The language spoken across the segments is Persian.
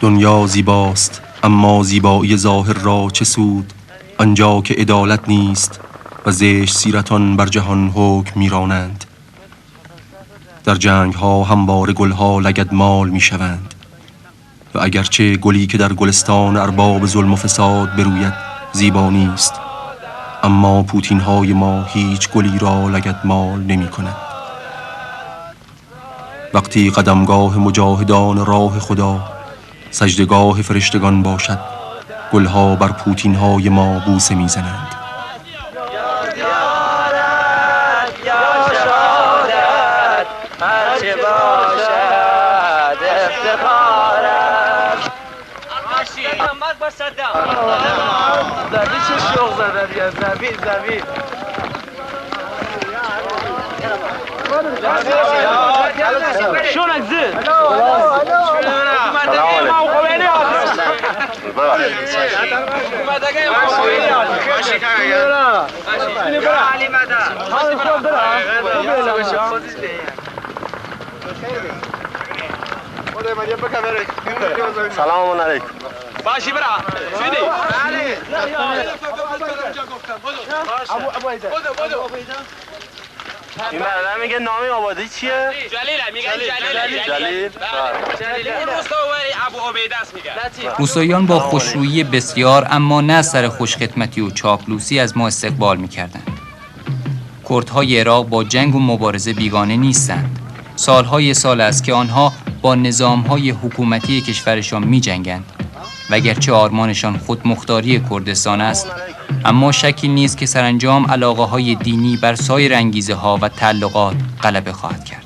دنیا زیباست اما زیبایی ظاهر را چه سود، آنجا که عدالت نیست و زشت سیرتان بر جهان حکم میرانند. در جنگ ها همواره گل ها لگدمال می شوند و اگرچه گلی که در گلستان ارباب ظلم و فساد بروید زیبا نیست، اما پوتین های ما هیچ گلی را لگدمال نمی کند. وقتی قدمگاه مجاهدان راه خدا سجدگاه فرشتگان باشد، گلها بر پوتین های ما بوسه می زنند. شلونك زين؟ سلام علیکم. باشی برا فیدی این برادر میگه نام آبادی چیه؟ جلیل میگن جلیل. ابو عبیده است میگن. روساییان با خوشرویی بسیار اما نه سر خوشخدمتی و چاپلوسی از ما استقبال میکردند. کردهای عراق با جنگ و مبارزه بیگانه نیستند. سالهای سال است که آنها با نظامهای حکومتی کشورشان میجنگند و اگرچه آرمانشان خودمختاری کردستان است، اما شکی نیست که سرانجام علاقه‌های دینی بر سایر انگیزه‌ها و تعلقات غلبه خواهد کرد.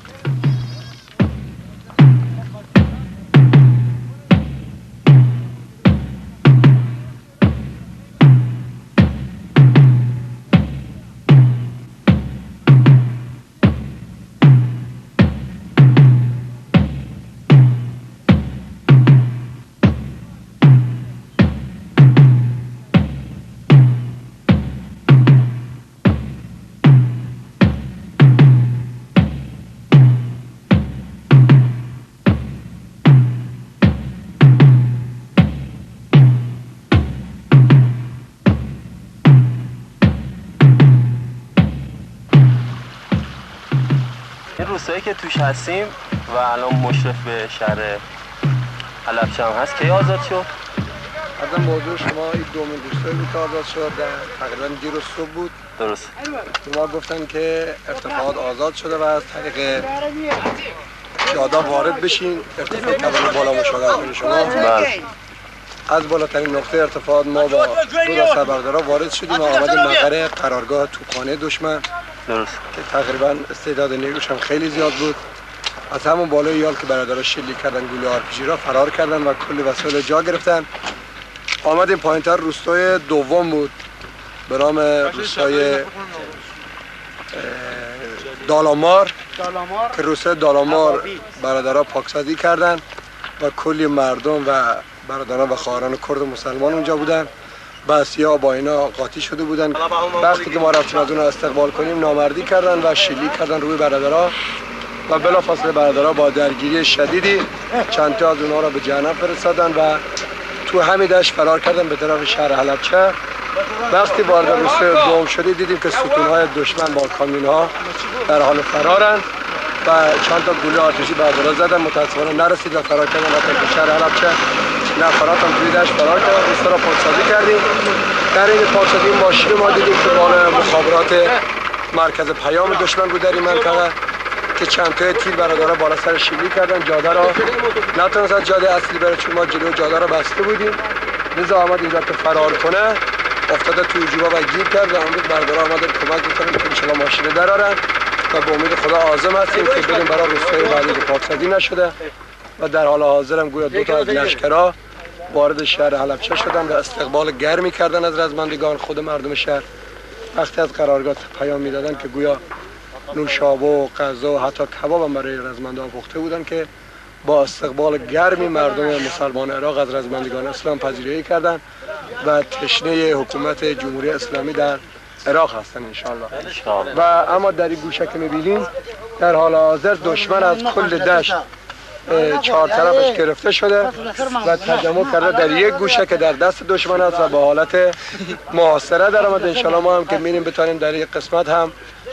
روستایی که توش هستیم و الان مشرف به شهر حلبچه هم هست، کی آزاد شد؟ از موضوع شما این دومین روستایی بود که آزاد شد، تقریبا دیروز صبح بود. درست. ما گفتن که ارتفاعات آزاد شده و از طریق جادا وارد بشین، ارتفاع توان بالا مشاهده کنید شما. بله. از بالاترین نقطه ارتفاعات ما با دو دسته بردارا وارد شدیم و آمدیم مقر قرارگاه توپخانه دشمن. درست. که تقریبا استعداد نیروش هم خیلی زیاد بود. از همون بالای یال که برادرها شلیک کردن گلوله آرپیجی را فرار کردن و کلی وسایل جا گرفتن. آمدیم پایینتر روستای دوم بود به نام روستای دالامار که روستای دالامار برادرها پاکسازی کردن و کلی مردم و برادران و خواهران کرد و مسلمان اونجا بودن. بسیار با اینا قاطی شده بودن. وقتی که ما رفتیم از اونها استقبال کنیم نامردی کردن و شلیک کردن روی برادرها و بلافاصله برادرها با درگیری شدیدی چند تا از اونها را به جهنم فرستادن و تو همین دشت فرار کردن به طرف شهر حلبچه. وقتی وارد روستای دوم شدیم دیدیم که ستونهای دشمن با کامیونها در حال فرارن و چند تا گلوله آتشی برادرها زدن. متاسفانه نرسید و فرار کردن حتی به شهر حلبچه. نفرات هم توی دشت فرار کردن. روستا را پاکسازی کردیم. در این پاکسازی ماشین ما دیدیم که مال مخابرات مرکز پیام دشمن بود در این منطقه که چند تا تیر برادرها بالا سر شلیک کردن. جاده را نتونست از جاده اصلی بره چون ما جلوی جاده را بسته بودیم. لذا آمد اینجا که فرار کنه، افتاده توی جیبا و گیر کرد و امروز برادرها آمدن کمک می‌کنن که انشالله ماشین درارن و به امید خدا عازم هستیم که بریم برای روستای بعدی که پاکسازی نشده و در حال حاضر هم گویا دو تا از لشکرها وارد شهر حلبچه شدن و استقبال گرمی کردن از رزمندگان. خود مردم شهر وقتی از قرارگاه پیام میدادن که گویا نوشابه و غذا و حتی کباب هم برای رزمندان پخته بودن که با استقبال گرمی مردم مسلمان عراق از رزمندگان اسلام پذیرایی کردند و تشنه حکومت جمهوری اسلامی در عراق هستن انشالله. و اما در این گوشه که میبینیم در حال حاضر دشمن از کل دشت 4 طرفش گرفته شده و تجمع کرده در یک گوشه که در دست دشمن است و با حالت محاصره در آمده. انشالله ما هم که میریم بتانیم در یک قسمت هم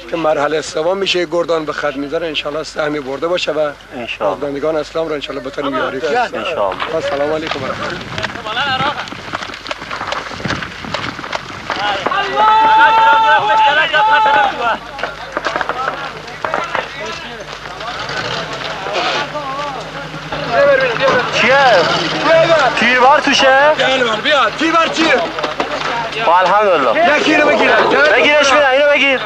که مرحله سوم میشه گردان به خط میذاره انشالله سهمی برده باشه و آزادگان اسلام رو انشالله بتانیم یاری کنیم انشالله. السلام علیکم و رحمت الله. چیه؟ تیربار توشه؟ بیا تیربار چیه؟ الحمدلله. یکی رو بگیر. بگیرش بینم، اینو بگیر.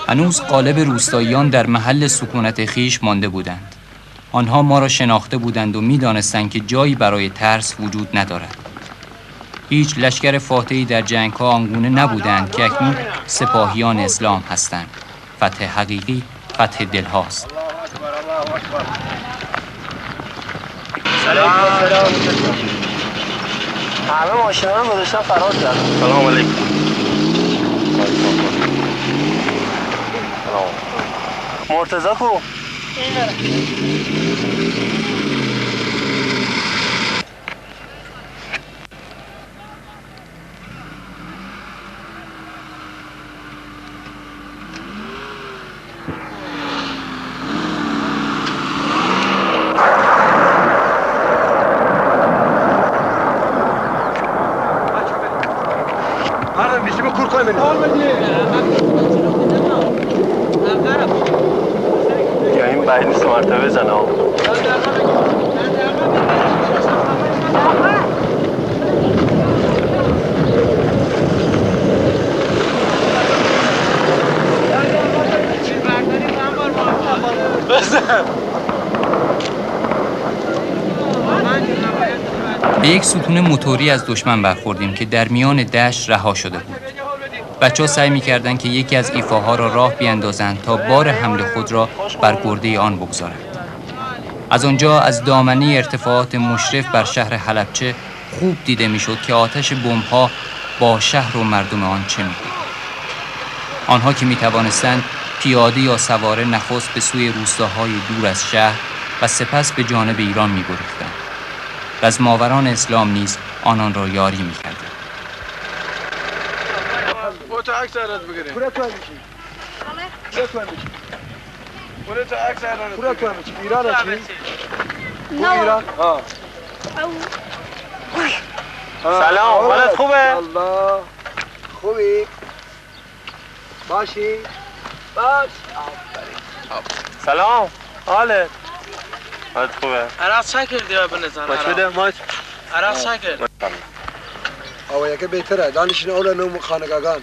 هنوز غالب روستاییان در محل سکونت خیش مانده بودند. آنها ما را شناخته بودند و می‌دانستند که جایی برای ترس وجود ندارد. هیچ لشکر فاتحی در جنگ‌ها آنگونه نبودند که اکنون سپاهیان اسلام هستند. فتح حقیقی فتح دل‌هاست. سلام. همه ماشینا رو گذاشتن فرار کردن. سلام علیکم. مرتضی کو؟ یا این بعید نیست مرتبه بزنه ها. به یک ستون موتوری از دشمن برخوردیم که در میان دشت رها شده بود. بچه‌ها سعی می‌کردند که یکی از ایفاها را راه بیندازند تا بار حمل خود را بر گرده آن بگذارند. از آنجا از دامنه ارتفاعات مشرف بر شهر حلبچه خوب دیده می‌شد که آتش بمب‌ها با شهر و مردم آن چه می‌کند. آنها که می‌توانستند پیاده یا سواره نخست به سوی روستاهای دور از شهر و سپس به جانب ایران می‌گریختند. رزماوران اسلام نیز آنان را یاری می‌کردند. تو عکس ایران بگیریم. پورا تو میشی. پورا تو میشی. پورا تو عکس ایران. پورا تو میشی. ایران هستی؟ نه. ایران. ها. سلام. حالت خوبه؟ الله. خوبی؟ باشی؟ باش. سلام. حالت خوبه؟ عراق چه کردی و بنزن؟ باش بده ماچ. عراق چه کرد؟ آوا یکی بهتره. دانشین اول نوم خانگاگان.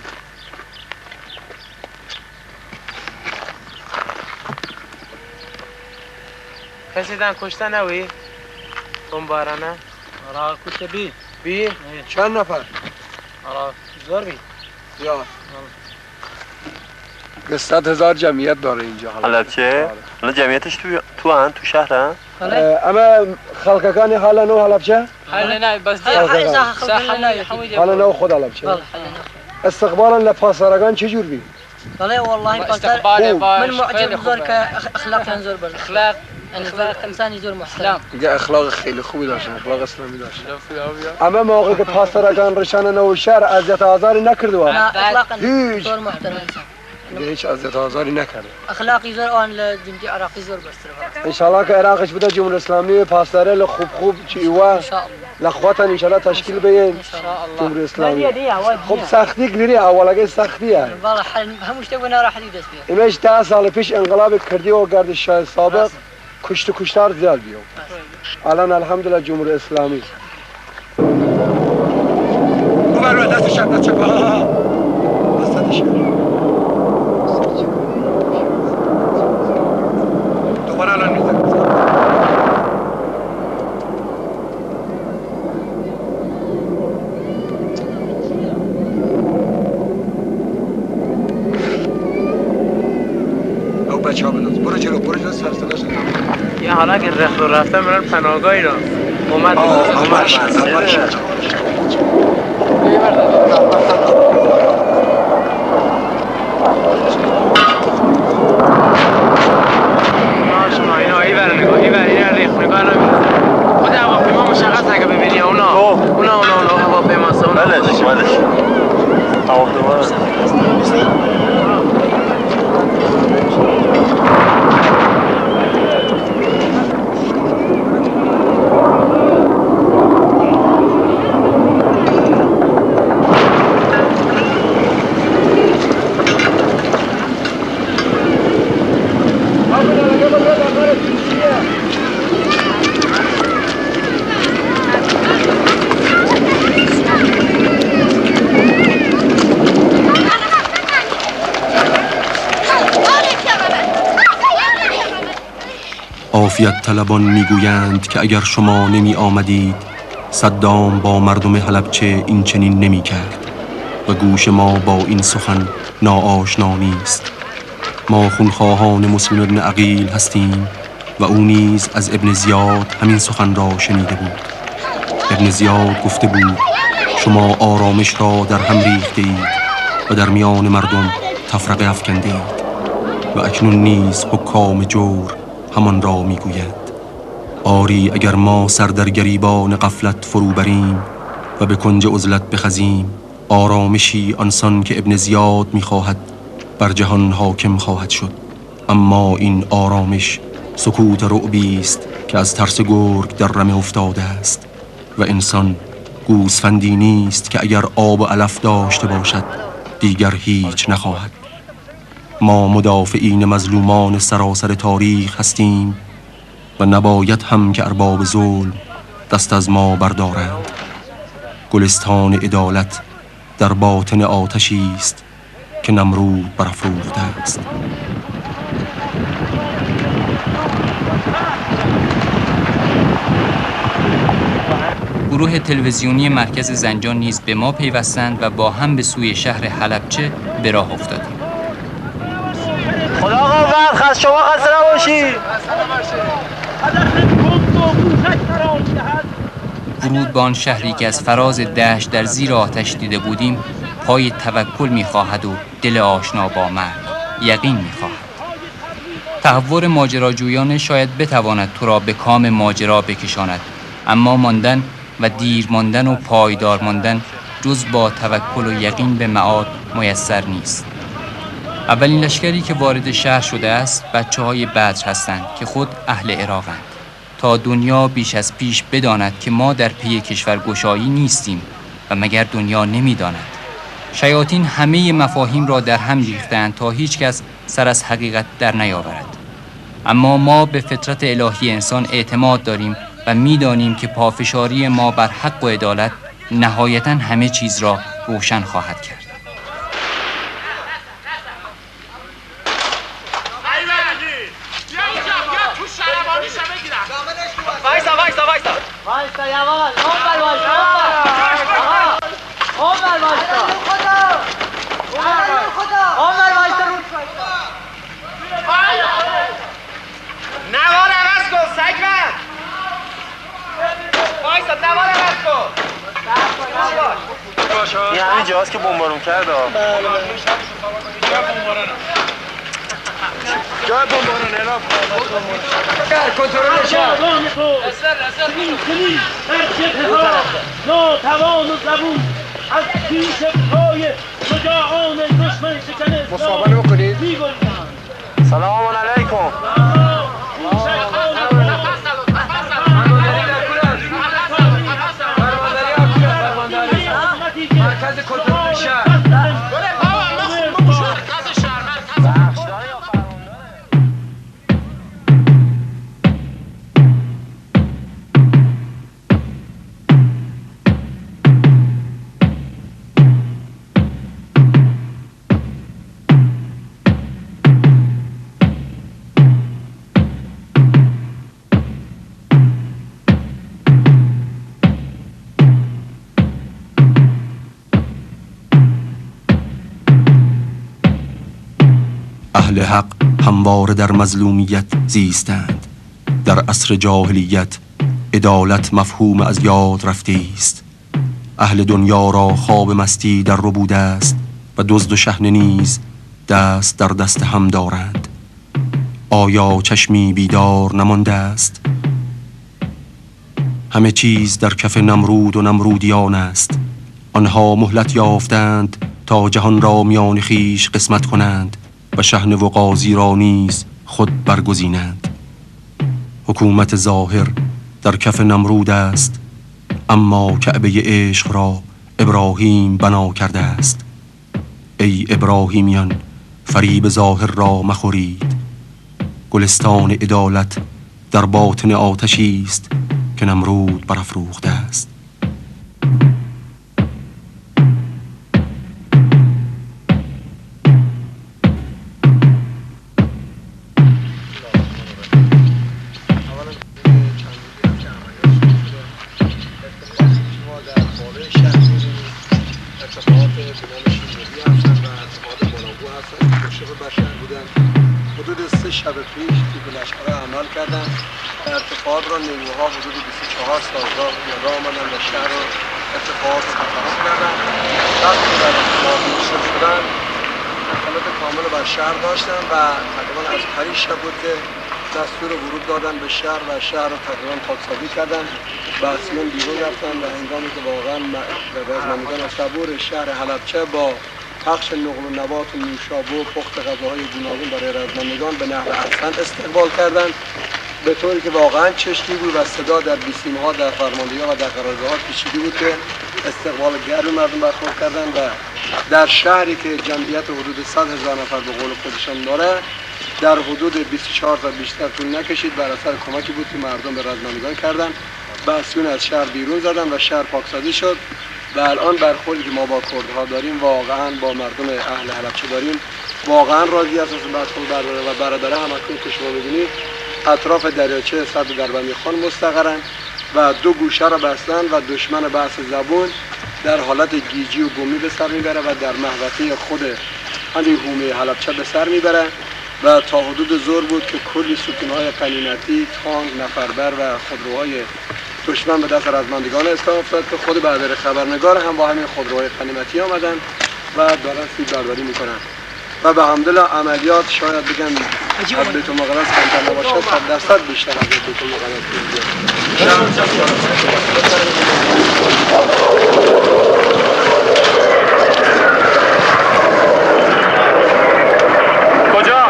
کسی دن کشته نوی؟ بمبارانه؟ آره کشته بی؟ چند نفر؟ آره زور بی زیاد. 100,000 جمعیت داره اینجا. حلبچه؟ حالا جمعیتش تو شهرن؟ اما خلقکانی حالا نو حلبچه؟ حالا نه بس حالا نو خود حلبچه؟ استقبالا لپاسارگان چجور بی؟ بله والله استقبال من معجب زور که اخلاق زور بر اخلاق انسانی زور محترم. دیگه اخلاق خیلی خوبی داشتن، اخلاق اسلامی داشتن. اما موقع که پاسارگان رشان نو شهر اذیت آزاری نکرد و اخلاقا هیچ زور محترم انسان. هیچ اذیت آزاری نکرد. اخلاقی زور آن لجنگی عراقی زور بستر. ان شاء الله که عراقش بده جمهوری اسلامی پاسداره خوب چیوا لخواتن ان شاء الله تشکیل بین جمهوری اسلامی. خب سختی گیری اولاگه سختیه. والله همش تبغى راح يدس بيه. ایمش 10 سال پیش انقلاب کردی و گردشگاه سابق کشتار زیاد بیو. الان الحمدلله جمهوری اسلامی. اومد دست شد چپا. دست شد. دوباره الان میزنم. بچه ها بنداز برو جلو سرسداش یه حالا که رخت و رفته میرن پناهگاهی را اومد عافیت طلبان میگویند که اگر شما نمی آمدید صدام با مردم حلبچه این چنین نمی کرد و گوش ما با این سخن ناآشنا نیست. ما خونخواهان مسلم ابن عقیل هستیم و او نیز از ابن زیاد همین سخن را شنیده بود. ابن زیاد گفته بود شما آرامش را در هم ریخته اید و در میان مردم تفرقه افکنده اید و اکنون نیز حکام جور همان را میگویند. آری اگر ما سر در گریبان غفلت فرو بریم و به کنج عزلت بخزیم، آرامشی آنسان که ابن زیاد میخواهد بر جهان حاکم خواهد شد. اما این آرامش سکوت رعبی است که از ترس گرگ در رمه افتاده است و انسان گوسفندی نیست که اگر آب و علف داشته باشد دیگر هیچ نخواهد. ما مدافعین مظلومان سراسر تاریخ هستیم و نباید هم که ارباب ظلم دست از ما بردارند. گلستان عدالت در باطن آتشی است که نمرود برافروخته است. گروه تلویزیونی مرکز زنجان نیز به ما پیوستند و با هم به سوی شهر حلبچه به راه افتادیم. خدا قوت، خست شما خسته نباشید. ورود به آن شهری که از فراز دشت در زیر آتش دیده بودیم پای توکل می‌خواهد و دل آشنا با مرگ یقین می‌خواهد. تهور ماجراجویانه شاید بتواند تو را به کام ماجرا بکشاند، اما ماندن و دیر ماندن و پایدار ماندن جز با توکل و یقین به معاد میسر نیست. اولین لشکری که وارد شهر شده است بچه‌های بدر هستند که خود اهل عراقند، تا دنیا بیش از پیش بداند که ما در پی کشورگشایی نیستیم و مگر دنیا نمی‌داند. شیاطین همه مفاهیم را در هم ریختند تا هیچ کس سر از حقیقت در نیاورد. اما ما به فطرت الهی انسان اعتماد داریم و می‌دانیم که پافشاری ما بر حق و عدالت نهایتاً همه چیز را روشن خواهد کرد. وایستا یواش اونور وایستا اونور وایستا اونور وایستا نوار عوض کن سگمن وایستا نوار عوض کن. این همین جاست که بمبارون کرد. جای بمبارون اعلام کنترل شهر. ناتوان و زبون از پیش پای شجاعان دشمن شکن مصابنه بکنید. سلام علیکم. مرکز کنترل شهر. اهل حق همواره در مظلومیت زیستند. در عصر جاهلیت عدالت مفهوم از یاد رفته است. اهل دنیا را خواب مستی در ربوده است و دزد و شحنه نیز دست در دست هم دارند. آیا چشمی بیدار نمانده است؟ همه چیز در کف نمرود و نمرودیان است. آنها مهلت یافتند تا جهان را میان خویش قسمت کنند و شحنه و قاضی را نیز خود برگزینند. حکومت ظاهر در کف نمرود است، اما کعبه عشق را ابراهیم بنا کرده است. ای ابراهیمیان، فریب ظاهر را مخورید. گلستان عدالت در باطن آتشی است که نمرود برافروخته است. در بالای شهر می‌بینید ارتفاعات بنام شیرازی هستن و ارتفاعات بلندگو هستن که مشرف بر شهر بودن. حدود 3 شب پیش تیپ لشکرها عمل کردن. ارتفاعات را نیروها حدود 24 سال راه آمدن و شهر را ارتفاعات رو برقرار کردن. وقتی در ارتفاعات مشرف شدن دخالت کامل بر شهر داشتن و تقریبا از پریش شب بود که دستور ورود دادن به شهر و شهر رو تقریبا پاکسازی کردن. بحثیون بیرون رفتن و هنگامی که واقعا رزمندگان صبور شهر حلبچه با پخش نقل و نبات و نوشابه و پخت غذاهای گوناگون برای رزمندگان به نحو احسن استقبال کردند، به طوری که واقعا چشمی بود و صدا در بیسیم‌ها، در فرماندهی‌ها و در قرارگاه‌ها پیچیده بود که استقبال گرم مردم برخورد کردند و در شهری که جمعیت حدود 100,000 نفر به قول خودشان داره در حدود 24 تا بیشتر طول نکشید بر اثر کمکی بود که مردم به رزمندگان کردند. بحثیون از شهر بیرون زدن و شهر پاکسازی شد و الان برخوردی که ما با کردها داریم واقعا با مردم اهل حلبچه داریم واقعا راضی هستیم. برخورد و برادره هم اکنون که شما می‌بینید اطراف دریاچه صدر دربندی خان مستقرن و دو گوشه را بستن و دشمن بحث زبون در حالت گیجی و گمی به سر میبره و در محوطه خود همین حومه حلبچه به سر میبره و تا حدود ظهر بود که کلی ستونهای غنیمتی، تانک، نفربر و خودروهای دشمن به دست رزمندگان اسلام افتاد که خود برادر خبرنگار هم با همین خودروهای غنیمتی آمدن و دارن سیب برداری میکنن و به حمدالله عملیات شاید بگم از بیت المقدس کمتر نباشه 100% بیشتر از بیت المقدس کجا؟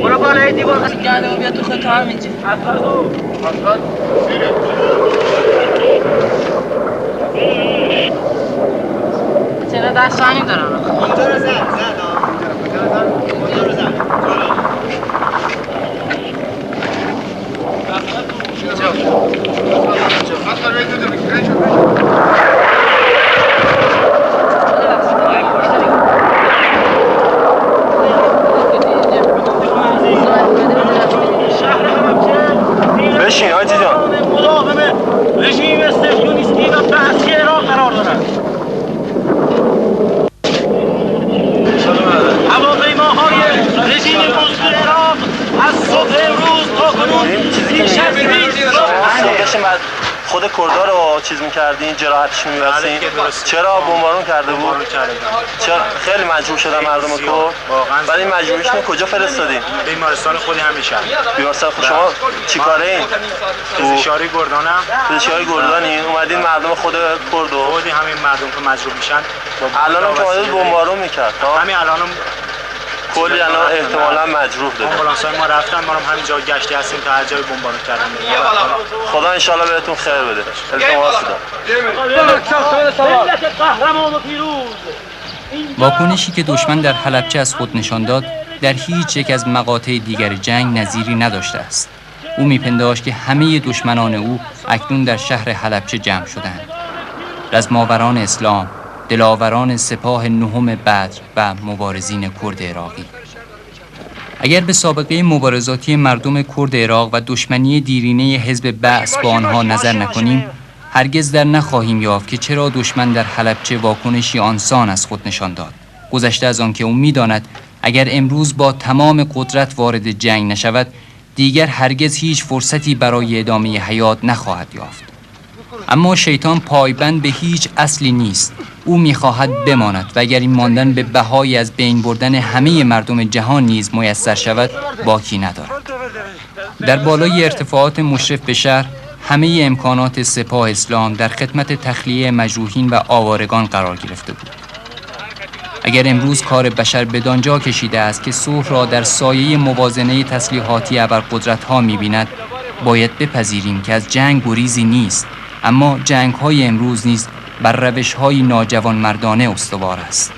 برو بالای دیوار قصد گنده و بیا تو خود هم اینجا چرا دست خانیم دارم اینجا رو زد بشین حاجی جان. مداوم رژیم صهیونیستی و بعثی عراق قرار دارد. هواپیماهای رژیم مزدور عراق از صبح امروز تا کنون بیش از 20 بعد خود کردا رو چیز می‌کردین، جراحتش می‌بستین. چرا بمبارون کرده بود؟ چرا خیلی مجبور شدن مردم کرد؟ ولی مجبورشون کجا فرستادین؟ بیمارستان خودی همین شهر. بیمارستان خود شما چیکاره این؟ پزشکاری گردانم. پزشکاری گردانین اومدین مردم خود کردو؟ خودی همین مردم که مجبور میشن. الان که اومده بمبارون می‌کرد. همین الانم کلی الان احتمالاً مجروح داره. آمبولانس‌های ما رفتن، ما هم همین جا گشتی هستیم تا هر جای بمبارون کردن. خدا ان شاءالله بهتون خیر بده. التماس دارم. ملت قهرمان و پیروز. واکنشی که دشمن در حلبچه از خود نشان داد در هیچ یک از مقاطع دیگر جنگ نظیری نداشته است. او میپنداشت که همه دشمنان او اکنون در شهر حلبچه جمع شدند. رزماوران اسلام، دلاوران سپاه نهم بدر و مبارزین کرد عراقی. اگر به سابقه مبارزاتی مردم کرد عراق و دشمنی دیرینه حزب بعث با آنها نظر نکنیم، هرگز در نخواهیم یافت که چرا دشمن در حلبچه واکنشی آنسان از خود نشان داد. گذشته از آن که او می‌داند اگر امروز با تمام قدرت وارد جنگ نشود، دیگر هرگز هیچ فرصتی برای ادامه حیات نخواهد یافت. اما شیطان پایبند به هیچ اصلی نیست. او می‌خواهد بماند و اگر این ماندن به بهای از بین بردن همه مردم جهان نیز میسر شود، باکی ندارد. در بالای ارتفاعات مشرف به شهر، همه امکانات سپاه اسلام در خدمت تخلیه مجروحین و آوارگان قرار گرفته بود. اگر امروز کار بشر بدانجا کشیده است که صلح را در سایه موازنه تسلیحاتی ابرقدرت‌ها می‌بیند، باید بپذیریم که از جنگ گریزی نیست، اما جنگ‌های امروز نیز بر روش‌های ناجوانمردانه استوار است.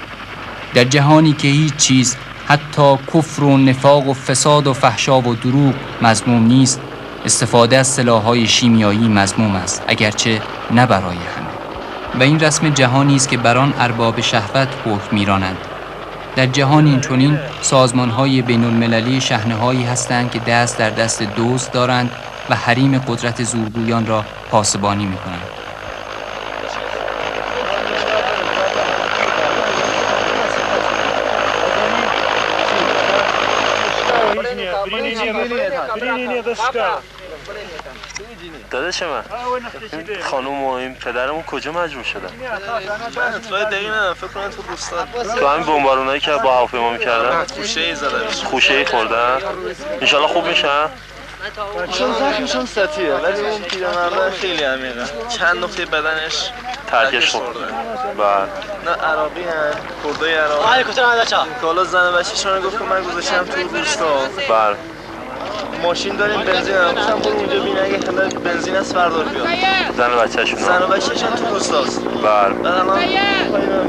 در جهانی که هیچ چیز، حتی کفر و نفاق و فساد و فحشا و دروغ مذموم نیست، استفاده از سلاح‌های شیمیایی مذموم است، اگرچه نه برای همه. و این رسم جهانی است که بر آن ارباب شهوت حکم می‌رانند. در جهان اینچنین سازمان‌های بین‌المللی شحنه‌هایی هستند که دست در دست دزد دارند و حریم قدرت زورگویان را پاسبانی می‌کنند. داداش من خانوم و این پدرمون کجا مجبور شدن؟ اطلاع دقیق ندارم، فکر کنم تو روستا تو همین بمبارونایی که با هواپیما میکردن خوشه‌ای زدنش. خوشه‌ای خوردن؟ انشالله خوب میشن؟ چون زخمشون سطحیه ولی اون پیرمرده خیلی عمیقه، چند نقطه بدنش ترکش خورده. نه عراقی هن، کردای عراقی. کالا زن و بچه‌شون گفت که من گذاشتم تو روستا. بله. ماشین داریم بنزین هم گفتم برو اونجا بین اگه حالا بنزین هست فردا بیاد. زن و بچه‌شون. زن و بچه‌شون تو روستاست. بله. بعد الان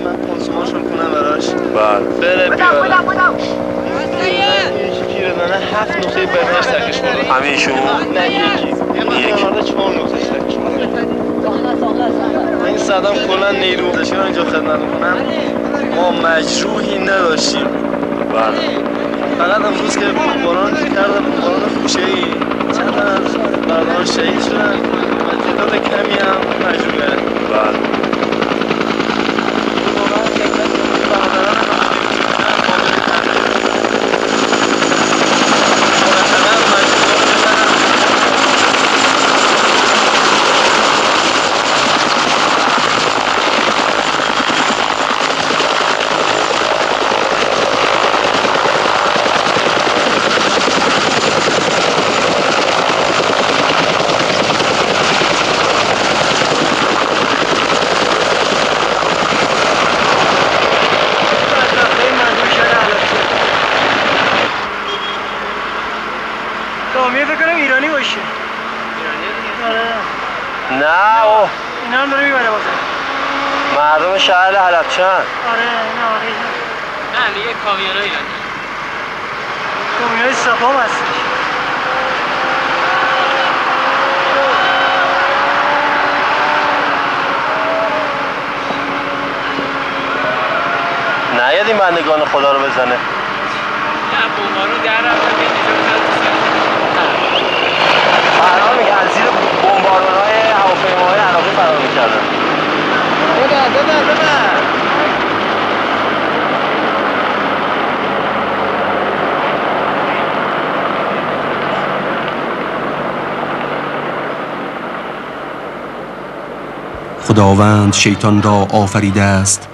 من کنسوماشون کنم براش. بله. بره بیاره. پیرزنه 7 نقطه بدنش ترکش خورده. همیشون؟ نه یکی مرده 4 نقطهش ترکش خورده. این صدام کلا نیرو داشتم اینجا خدمت میکنم. ما مجروحی نداشتیم. بله. فقط امروز که بمباران کردم، بمباران خوشه‌ای چند تا از برادران شهید شدن و تعداد کمی هم مجروح کردن. بله. نه اوه اینا هم داره میبره بازه مردم شهر حلبچن. آره اینا آره نه دیگه کامیونایی داره، کامیونای سپام هستش. نیاد این بندگان خدا رو بزنه. نه بمبارو در رفت به فرار میگه از زیر بمبارون‌های هواپیماهای عراقی فرار میکردن. بده خداوند شیطان را آفریده است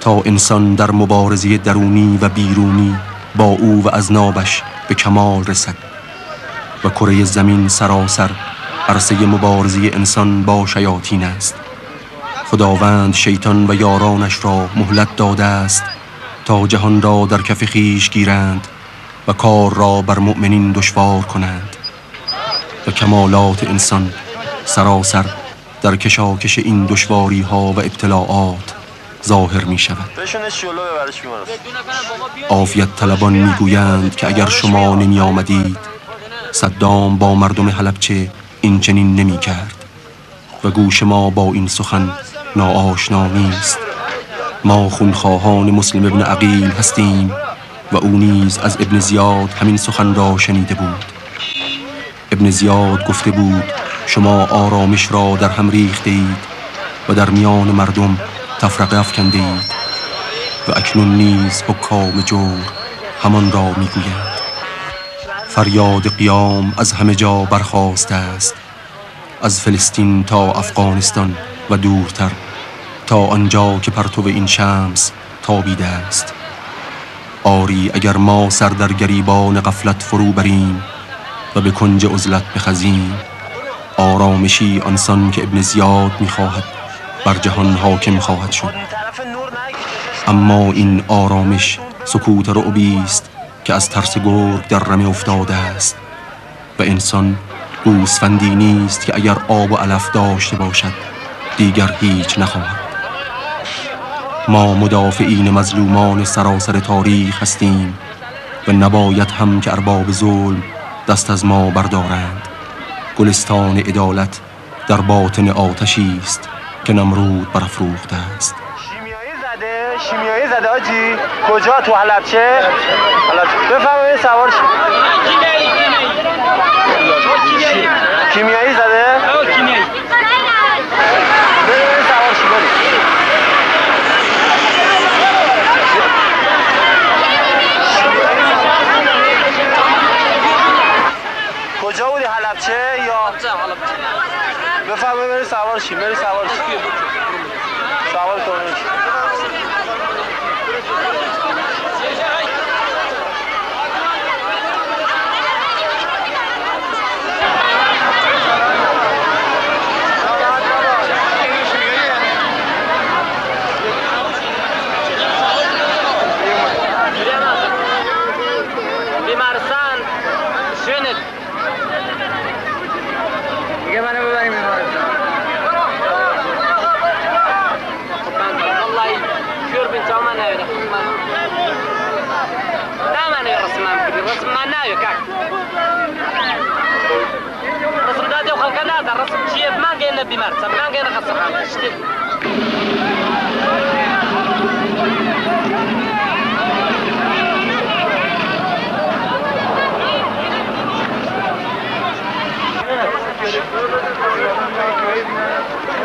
تا انسان در مبارزه درونی و بیرونی با او و اذنابش به کمال رسد و کره زمین سراسر عرصه مبارزه انسان با شیاطین است. خداوند شیطان و یارانش را مهلت داده است تا جهان را در کف خویش گیرند و کار را بر مؤمنین دشوار کنند و کمالات انسان سراسر در کشاکش این دشواری ها و ابتلاعات ظاهر می شود. عافیت طلبان می گویند که اگر شما نمی آمدید صدام با مردم حلبچه این چنین نمی کرد و گوش ما با این سخن ناآشنا نیست. ما خونخواهان مسلم ابن عقیل هستیم و او نیز از ابن زیاد همین سخن را شنیده بود. ابن زیاد گفته بود شما آرامش را در هم ریخته اید و در میان مردم تفرقه افکنده اید و اکنون نیز حکام جور همان را میگویند. فریاد قیام از همه جا برخاسته است، از فلسطین تا افغانستان و دورتر تا آنجا که پرتو این شمس تابیده است. آری اگر ما سر در گریبان غفلت فرو بریم و به کنج عزلت بخزیم، آرامشی آنسان که ابن زیاد می‌خواهد بر جهان حاکم خواهد شد. اما این آرامش سکوت رعبی است که از ترس گرگ در رمه افتاده است و انسان گوسفندی نیست که اگر آب و علف داشته باشد دیگر هیچ نخواهد. ما مدافعین مظلومان سراسر تاریخ هستیم و نباید هم که ارباب ظلم دست از ما بردارند. گلستان عدالت در باطن آتشی است که نمرود برافروخته است. شیمیایی زده آجی؟ کجا؟ تو حلبچه؟ بفرمایید سوار شید. کیمیایی زده؟ کیمیایی. برید سوار شید برید. کجا بودی؟ حلبچه یا؟ بفرمایید برید سوار شید. برید سوار شید. سوار کنید.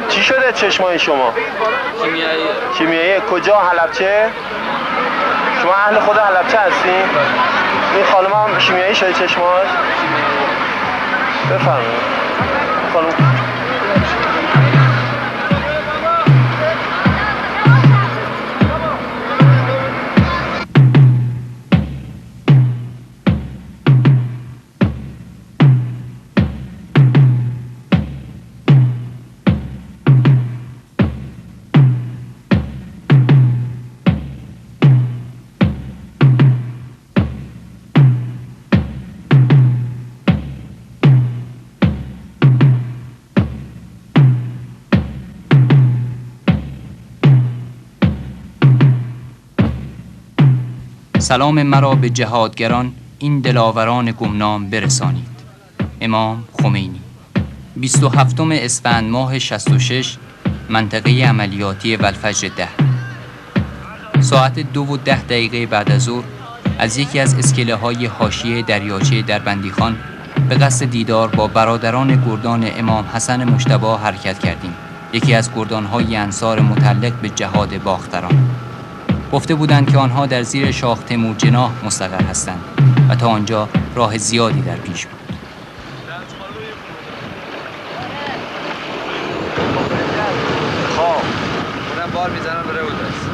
چی شده چشمای شما؟ کیمیایی. کیمیایی کجا؟ حلبچه؟ شما اهل خود حلبچه هستین؟ این خانم هم کیمیایی شده چشماش؟ بفرمایید خانم. سلام مرا به جهادگران این دلاوران گمنام برسانید. امام خمینی 27 اسفند ماه 66 منطقه عملیاتی والفجر 10 ساعت 2:10 بعد از ظهر از یکی از اسکله های حاشیه دریاچه دربندیخان به قصد دیدار با برادران گردان امام حسن مجتبی حرکت کردیم، یکی از گردان‌های انصار متعلق به جهاد باختران. گفته بودند که آنها در زیر شاخ تیمور جناح مستقر هستند و تا آنجا راه زیادی در پیش بود. اونم بار میزنن بره بود است.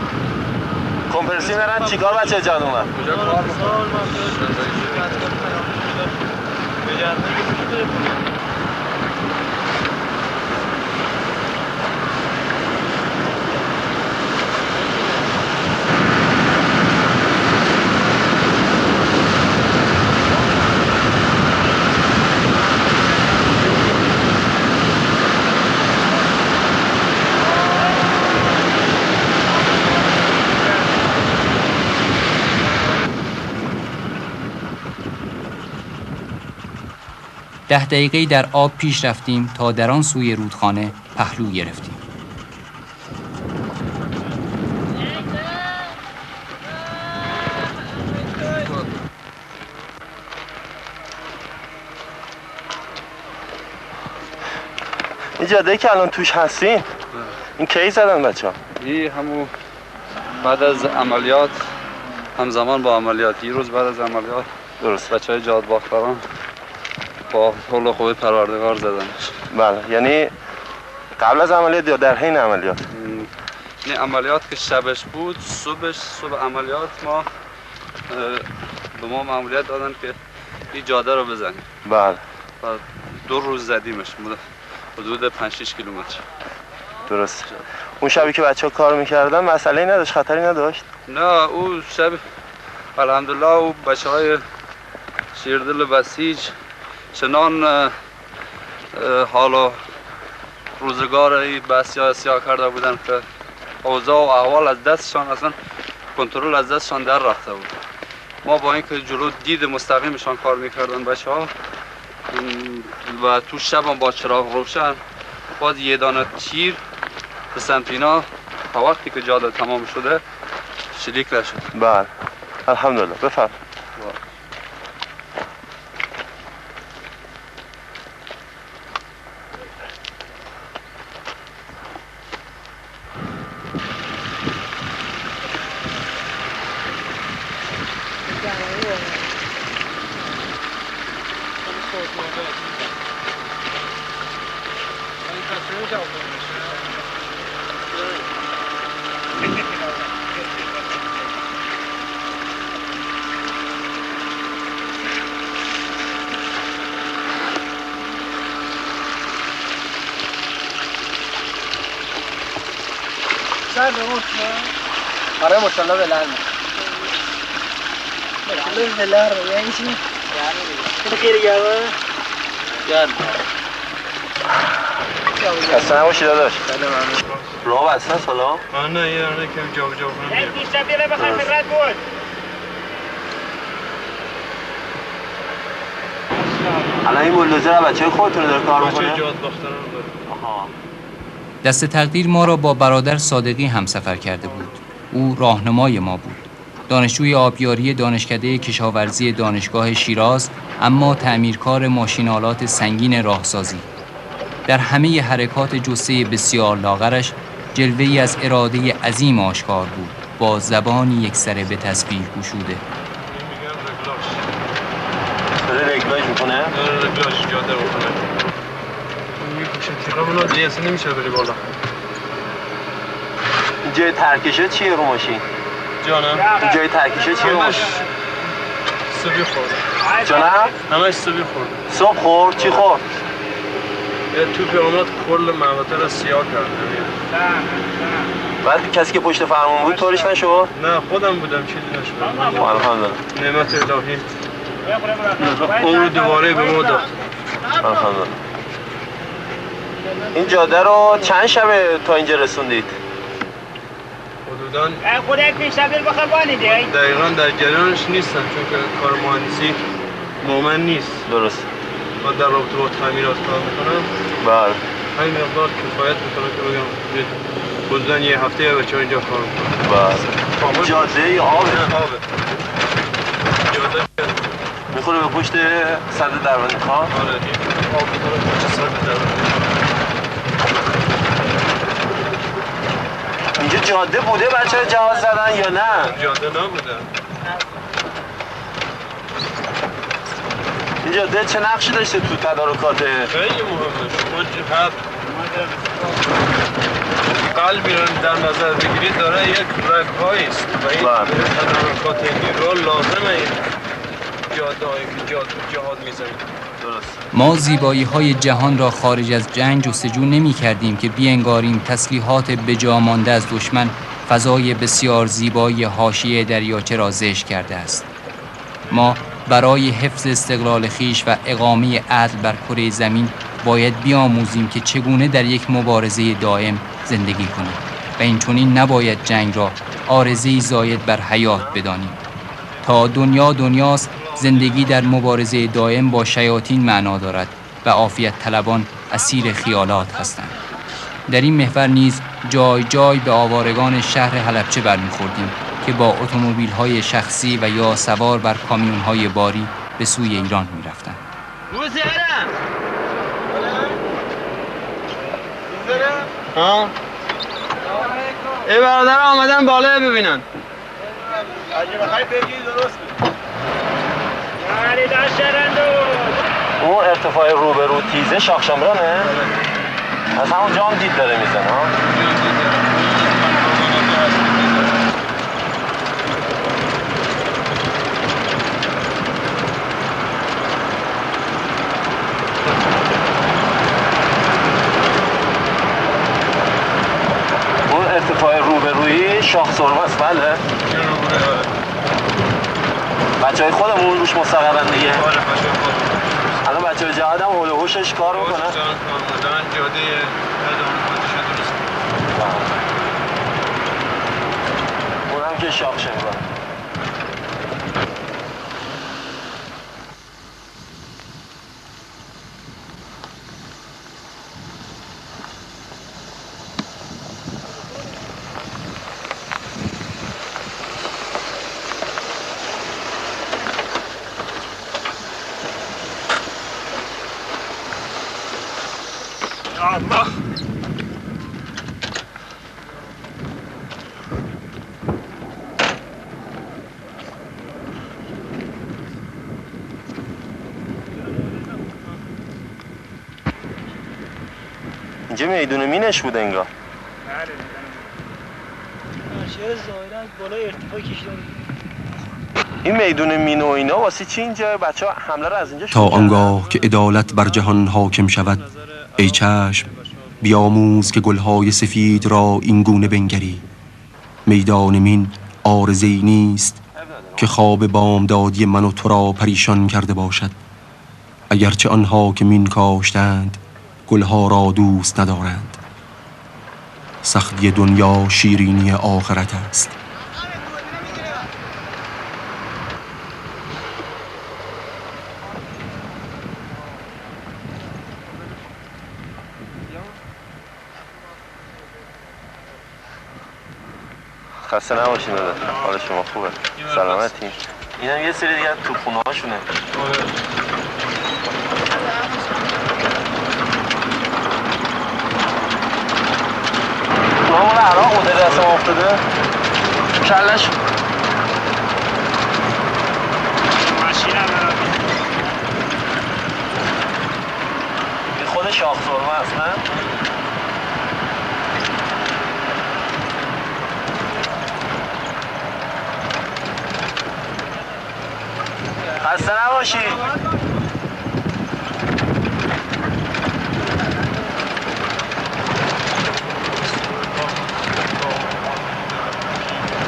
کمپرسی میرن چیکار بچه جان اومد؟ کجا کار میکنن؟ ده دقیقه در آب پیش رفتیم تا در آن سوی رودخانه پهلو گرفتیم. این جاده که الان توش هستین این کی زدن بچه ها؟ این همون بعد از عملیات، همزمان با عملیات، یه روز بعد از عملیات درست بچه های جهاد باختران با حول خوب پروردگار زدنش. بله، یعنی قبل از عملیات یا در حین عملیات؟ این عملیات که شبش بود، صبح عملیات ما به ما مأموریت دادن که این جاده رو بزنیم. بله. و 2 روز زدیمش، حدود 5-6 کیلومتر. درست. اون شبی که بچه ها کار میکردن مسئله نداشت، خطری نداشت؟ نه، اون شب الحمدلله او بچه های شیردل بسیج چنان حال و روزگار ای بسیار سیاه کرده بودن که اوضاع و احوال از دستشان، اصلا کنترل از دستشان در رفته بود. ما با اینکه جلو دید مستقیمشان کار میکردن بچه ها، و تو شب با چراغ روشن باز یه دانه تیر به سمت اینا تا وقتی که جاده تمام شده شلیک نشد. بله الحمدلله. بفرم. آره ماشاءالله بلند بلند یعنی چی؟ خیلی گرمه؟ گرم اصلا نباشی داداش. راه بسته است حالا؟ نه یه دانه کم جا کنم دیشب دیره بخیر فکرت بود. الان این بولدوزر بچه خودتون داره کار میکنه؟ بچه جاد باختران داره. دست تقدیر ما را با برادر صادقی همسفر کرده بود. او راهنمای ما بود. دانشجوی آبیاری دانشکده کشاورزی دانشگاه شیراز، اما تعمیرکار ماشین‌آلات سنگین راهسازی. در همه حرکات جثه بسیار لاغرش جلوه‌ای از اراده عظیم آشکار بود، با زبانی یکسره به تسبیح گشوده. داره رگلاژ میکنه؟ داره رگلاژ جاده رو کنه. میپوشه تیغه اونا دیگه اصلا نمیشه بری بالا. جای ترکشه چیه رو ماشین؟ جانم؟ جای ترکشه چیه رو ماشین؟ صبحی خورد. جانم؟ همش صبحی خورد. صبح خورد؟ چی خورد؟ یه توپی آمد کل محوطه را سیاه کرد. بعد کسی که پشت فرمون بود طورش نشد؟ نه خودم بودم چیزی نشد. الحمدلله. نعمت الهی. اون رو دوباره به ما داد. الحمدلله. این جاده رو چند شبه تا اینجا رسوندید؟ حدوداً خودت پیشتر بخیر بانیدی؟ دقیقاً در جریانش نیستم چون که کار مهندسی با من نیست. درست. من در رابطه با تعمیرات کار میکنم. بله. همین مقدار کفایت میکنه که بگم حدوداً یه هفته یا بچه اینجا کار میکنم. بله. جاده یا آبه؟ آبه. جاده میخوره به پشت سد دربندی خان؟ آره آب میخوره به پشت سد دربندی خان. اینجا جاده بوده بچه ها جهاز زدن یا نه؟ جاده نبوده. این جاده چه نقشی داشته تو تدارکات؟ خیلی مهمه. شما جهت قلبی رو در نظر بگیرید داره یک رگ‌هایی است و این تدارکات نیرو لازمه این جاده هایی که جهاد میزنید. ما زیبایی‌های جهان را خارج از جنگ جستجو نمی‌کردیم که بینگاریم تسلیحات بجا مانده از دشمن فضای بسیار زیبایی حاشیه دریاچه را زشت کرده است. ما برای حفظ استقلال خویش و اقامه عدل بر کره زمین باید بیاموزیم که چگونه در یک مبارزه دائم زندگی کنیم و این چنین نباید جنگ را عارضه‌ای زاید بر حیات بدانیم. تا دنیا دنیاست، زندگی در مبارزه دائم با شیاطین معنا دارد و عافیت طلبان اسیر خیالات هستند. در این محور نیز جای جای به آوارگان شهر حلبچه برمیخوردیم که با اتومبیل‌های شخصی و یا سوار بر کامیون‌های باری به سوی ایران می‌رفتند. ها؟ ای برادر آمدن بالا ببینن. اگه بخوای بگی درست بگی. اون ارتفاع روبرو تیزه شاخشامرانه؟ از همونجا هم دید داره میزنه ها؟ اون ارتفاع روبرویی شاخ سرمه است بله؟ بچه های خودمون روش مستقرن دیگه؟ الان بچه های جهاد هم حول و حوشش کار میکنن؟ دارن جاده درست اونم که شاخ شنگان. الله. اینجا میدون مینش بود انگار. شهر ظاهرا بالای ارتفاع کشیدن. این میدون مین و اینا واسه چی اینجا؟ بچه‌ها حمله رو از اینجا تا آنگاه که عدالت بر جهان حاکم شود، ای چشم بیاموز که گلهای سفید را این گونه بنگری. میدان مین عارضه‌ای نیست که خواب بامدادی من و تو را پریشان کرده باشد. اگرچه آنها که مین کاشتند گلها را دوست ندارند. سختی دنیا شیرینی آخرت است. خسته نباشین داده. حال شما خوبه؟ سلامتی؟ این هم یه سری دیگه تو خونه هاشونه. اونا مال عراق بوده دست ما افتاده؟ کلش این خود شاخ سرمه هست نه؟ خسته نباشی.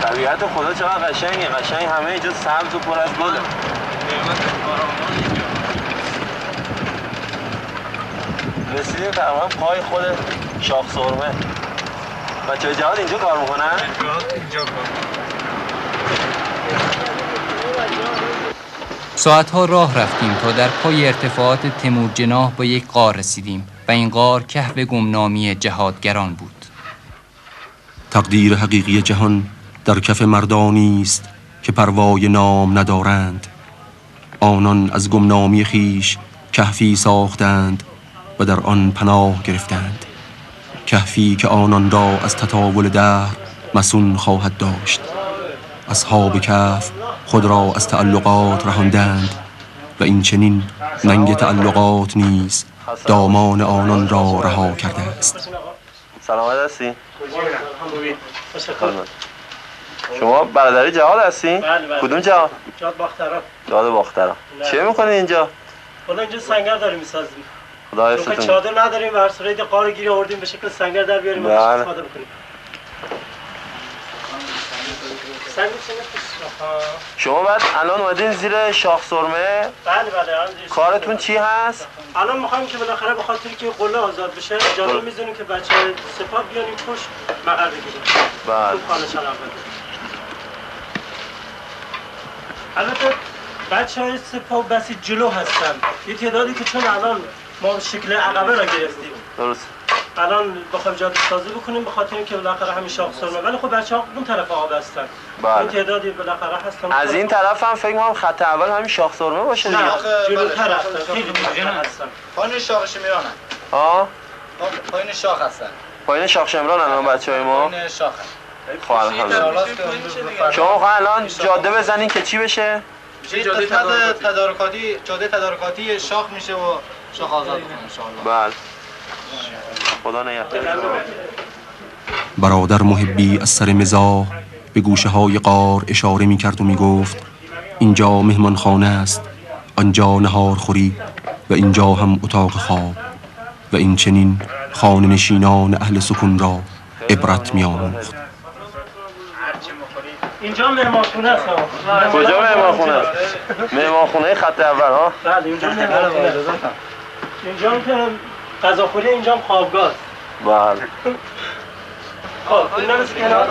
طبیعت خدا چقدر قشنگه. قشنگ همه اینجا سبز و پر از گله. رسیدیم تقریبا پای خود شاخ سرمه. بچه‌های جهاد اینجا کار میکنن؟ اینجا کار. ساعتها راه رفتیم تا در پای ارتفاعات تیمور جناح به یک غار رسیدیم و این غار کهف گمنامی جهادگران بود. تقدیر حقیقی جهان در کف مردانی است که پروای نام ندارند. آنان از گمنامی خیش کهفی ساختند و در آن پناه گرفتند. کهفی که آنان را از تطاول دهر مسون خواهد داشت. اصحاب کهف خود را از تعلقات رهاندند و این چنین ننگ تعلقات نیز دامان آنان را رها کرده است. سلامت هستی؟ شما برادری جهاد هستی؟ بله. کدوم جهاد؟ جهاد باختران. جهاد باختران. چه میکنید اینجا؟ حالا اینجا سنگر داریم میسازیم. خدا چون حفظتون. چادر نداریم و هر صورت غار گیری آوردیم به شکل سنگر در بیاریم و بله. استفاده بکنیم. سنگ شما بعد الان اومدین زیر شاخ سرمه؟ بله. کارتون چی هست؟ الان میخوایم که بالاخره به خاطر که قله آزاد بشه جادو میزنیم که بچه سپاه بیانیم پشت مقر بگیریم. بله. تو خانه شلم بده. البته بچه های سپاه بسی جلو هستن. یه تعدادی که چون الان ما شکل عقبه را گرفتیم. درست. الان بخوایم جاده سازی بکنیم به خاطر اینکه بالاخره همین شاخ سرمه، ولی خب بچه‌ها اون طرف آب هستن. بله. این تعدادی بالاخره هستن. از این طرف هم فکر می‌کنم خط اول همین شاخ سرمه باشه دیگه. نه جلوتر هستن. خیلی جلوتر هستن. پایین شاخ شمیرانن. ها؟ پایین شاخ هستن. پایین شاخ شمران الان بچه‌های ما. پایین شاخ. خب الحمدلله. شما می‌خواین الان جاده بزنین که چی بشه؟ جاده تدارکاتی شاخ میشه و شاخ آزاد میشه ان شاء الله. بله. خدا نگهدار. برادر محبی از سر مزاح به گوشه های غار اشاره می کرد و می گفت اینجا مهمان خانه است، آنجا نهار خوری و اینجا هم اتاق خواب و این چنین خانه نشینان اهل سکون را عبرت می آموخت. اینجا مهمانخونه است. کجا مهمانخونه است؟ مهمانخونه خط اول ها؟ بله اینجا مهمانخونه است. اینجا هم که غذاخوری، اینجا هم خوابگاه است. بله. خب اینا مثل کنار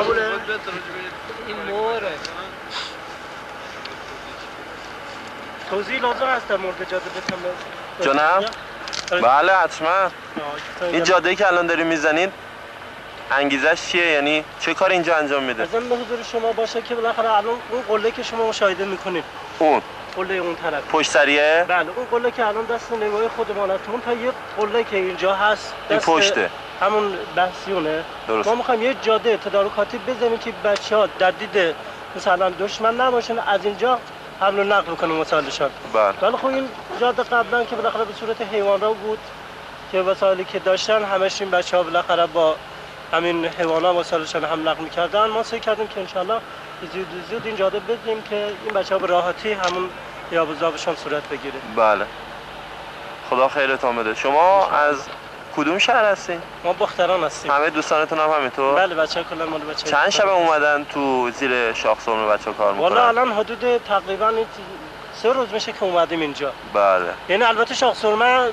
این موره. توضیح لازم است در مورد جاده بتم. جناب؟ بله حتما. این جاده‌ای که الان داریم میزنید انگیزش چیه؟ یعنی چه کار اینجا انجام میده؟ ازم به حضور شما باشه که بالاخره الان اون قله که شما مشاهده میکنید اون قله اون طرف. پشت سریه؟ بله اون قله که الان دست نگاه خودمان است. اون تا یه قله که اینجا هست دست پشته. همون بحثیونه. درست. ما میخوایم یه جاده تدارکاتی بزنیم که بچه‌ها در دید مثلا دشمن نباشن، از اینجا حمل و نقل کنیم وسایلشان. بله. ولی خب این جاده قبلا که بالاخره به صورت حیوانات بود که وسایلی که داشتن همش این بچه‌ها بالاخره با همین حیوانات وسایلشان هم نقل می‌کردن. ما سعی کردیم که انشالله زود این جاده بدیم که این بچه‌ها به راحتی همون یابوزابشان صورت بگیره. بله. خدا خیرتون بده. شما از کدوم شهر هستین؟ ما بختران هستیم. همه دوستانتون هم همینطور؟ بله بچه‌ها کلا مال بچه‌ها. چند شب اومدن تو زیر شاخ سرمه بچه‌ها کار می‌کنن؟ والا الان حدود تقریبا 3 روز میشه که اومدیم اینجا. بله. یعنی البته شاخ سرمه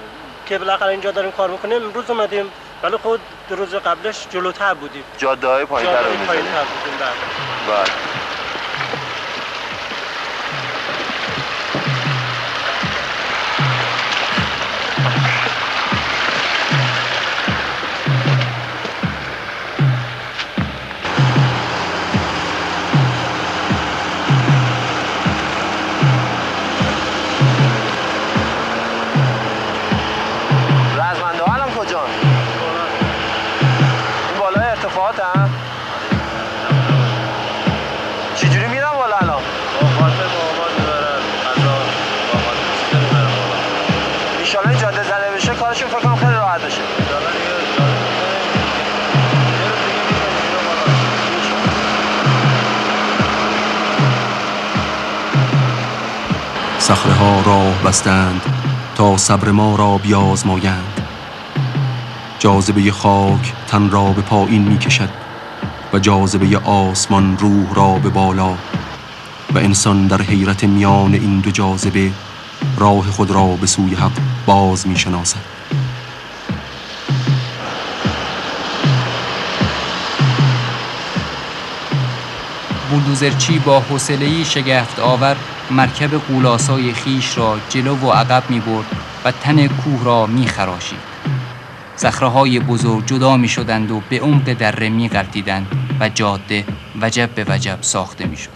که بالاخره اینجا داریم کار می‌کنیم امروز اومدیم، ولی خود 2 روز قبلش جلوتر بودیم. جاده‌های پایین‌تر رو می‌زنیم. بله. چجوری میرم بالا الان؟ با خاطر مامان میبرن قضا با خاطر چیزا میبرن بالا. ایشالا این جاده زده بشه کارشون فکر کنم خیلی راحت بشه. ایشالا دیگه جاده صخره ها راه بستند تا صبر ما را بیازمایند. جاذبه خاک تن را به پایین می کشد و جاذبه آسمان روح را به بالا و انسان در حیرت میان این دو جاذبه راه خود را به سوی حق باز می شناسد. بولدوزرچی با حوصله‌ای شگفت آور مرکب غولاسای خیش را جلو و عقب می برد و تن کوه را می خراشید. صخره‌های بزرگ جدا می شدند و به عمق دره می غلتیدند و جاده وجب به وجب ساخته می شد.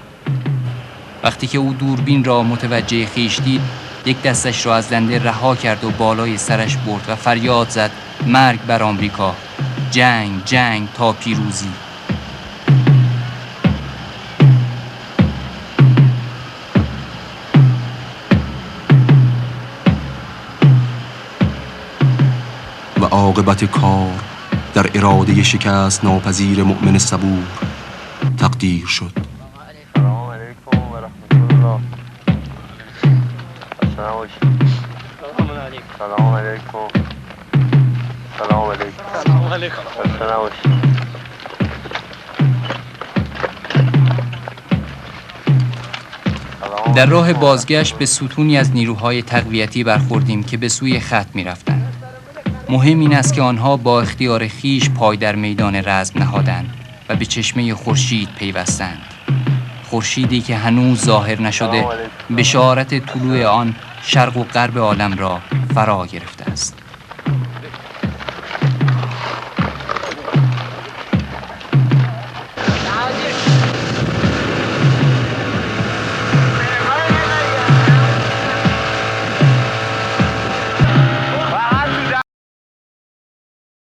وقتی که او دوربین را متوجه خیش دید، یک دستش را از دنده رها کرد و بالای سرش برد و فریاد زد: مرگ بر آمریکا، جنگ جنگ تا پیروزی. و عاقبت کار در اراده شکست ناپذیر مؤمن صبور تقدیر شد. سلام علیکم و رحمت الله. سلام علیکم. سلام علیکم. سلام علیکم. سلام علیکم. سلام علیکم. در راه بازگشت به ستونی از نیروهای تقویتی برخوردیم که به سوی خط می رفتند. مهم این است که آنها با اختیار خیش پای در میدان رزم نهادند و به چشمه خورشید پیوستند. خورشیدی که هنوز ظاهر نشده، بشارت طلوع آن شرق و غرب عالم را فرا گرفته است.